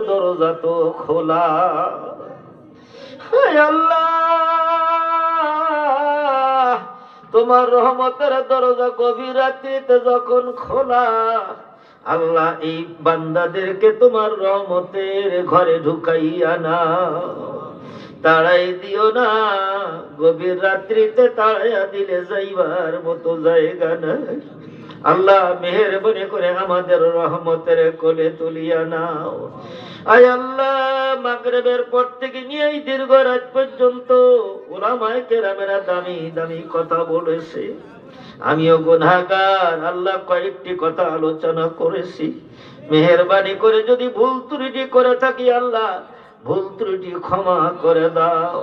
দরজা তো খোলা। হায় আল্লাহ, তোমার রহমতের দরজা গভীর রাত্রিতে যখন খোলা, আল্লাহ এই বান্দাদেরকে তোমার রহমতের ঘরে ঢুকাইয়া না, তাড়াই দিও না। গভীর রাত্রিতে তাড়াইয়া দিলে যাইবার মতো জায়গা নাই। আল্লাহ মেহেরবানি করে আমাদের রহমতের কোলে তুলিয়া নাও। আয় আল্লাহ, মাগরিবের পর থেকে নিয়ে এই দীর্ঘ রাত পর্যন্ত উলামায়ে কেরামেরা দামি দামি কথা বলেছে। আমিও গুনাহগার আল্লাহ, কয়েকটি কথা আলোচনা করেছি। মেহেরবানি করে যদি ভুল ত্রুটি করে থাকি আল্লাহ, ভুল ত্রুটি ক্ষমা করে দাও।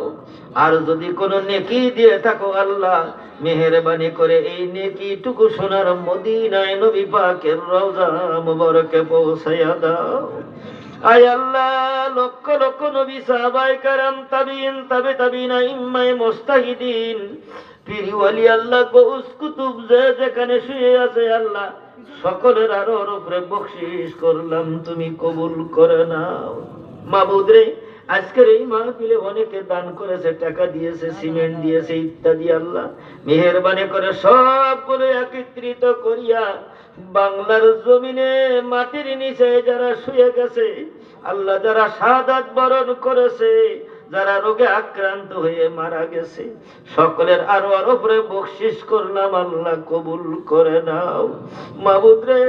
আর যদি কোনো নেকি দিয়ে থাকো আল্লাহ, মেহেরবানি করে এই নেকিটুকু সোনার মদিনায় নবী পাকের রওজা মুবারকে পৌঁছায়া দাও। আয় আল্লাহ, লক্ষ লক্ষ নবী সাহাবায়ে কেরাম তাবিঈন তাবে তাবিঈন ইম্মায়ে মুজতাহিদিন পীর ওয়ালি আল্লাহ গৌস কুতুব যে যেখানে শুয়ে আছে আল্লাহ, সকলের আরোর উপরে বকশিশ করলাম, তুমি কবুল করে নাও। মাবুদ রে, আজকের এই মাহফিলে অনেকে দান করেছে, টাকা দিয়েছে, সিমেন্ট দিয়েছে ইত্যাদি। আল্লাহ মেহেরবানি করে সবগুলো একত্রিত করিয়া বাংলার জমিনে মাটির নিচে যারা শুয়ে গেছে আল্লাহ, যারা শাহাদাত বরণ করেছে, যারা রোগে আক্রান্ত হয়ে মারা গেছে, সকলের আরো আরো উপরে বকশিশ করলাম, আল্লাহ কবুল করে নাও। মাবুদ রে,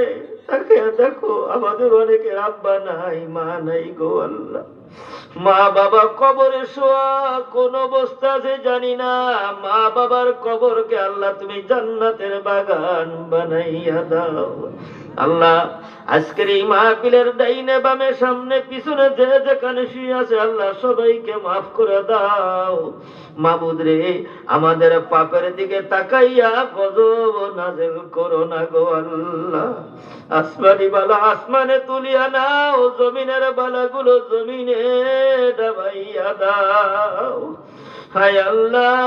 দেখো আমাদের অনেকের আব্বা নাই, মা নাই গো আল্লাহ। মা বাবা কবরে শোয়া, কোন অবস্থা আছে জানি না। মা বাবার কবরকে আল্লাহ তুমি জান্নাতের বাগান বানাইয়া দাও। আল্লাহ আজকের এই মাহফিলের ডাইনে বামে সামনে পিছনে যে যেখানে শুয়ে আছে আল্লাহ, সবাইকে মাফ করে দাও। মাবুদ রে, আমাদের পাপের দিকে তাকাইয়া গজব নাযিল করো না গো আল্লাহ। আসমানি বালা আসমানে তুলিয়া নাও, জমিনের বালাগুলো জমিনে ডাবাইয়া দাও। হায় আল্লাহ,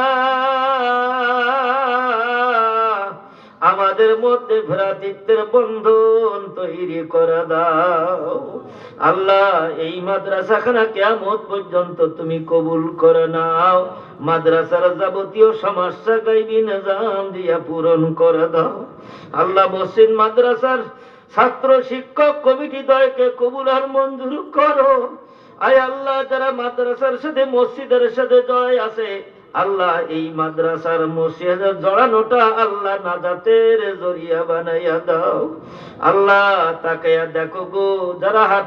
আমাদের মধ্যে ভ্রাতৃত্বের বন্ধন তৈরি করে দাও। আল্লাহ এই মাদ্রাসাখানা কিয়ামত পর্যন্ত তুমি কবুল করে নাও। মাদ্রাসার যাবতীয় সমস্যা গায়বী নিজাম দিয়া পূরণ করে দাও। আল্লাহ মসজিদ মাদ্রাসার ছাত্র শিক্ষক কমিটি দয়কে কবুল আর মঞ্জুর করো। আয় আল্লাহ, যারা মাদ্রাসার সাথে মসজিদের সাথে জয় আছে আল্লাহ, এই মাদ্রাসার মসজিদের জড়ানোটা আল্লাহ নাজাতের জরিয়া বানাইয়া দাও। আল্লাহ তাকাইয়া দেখো গো, যারা হাত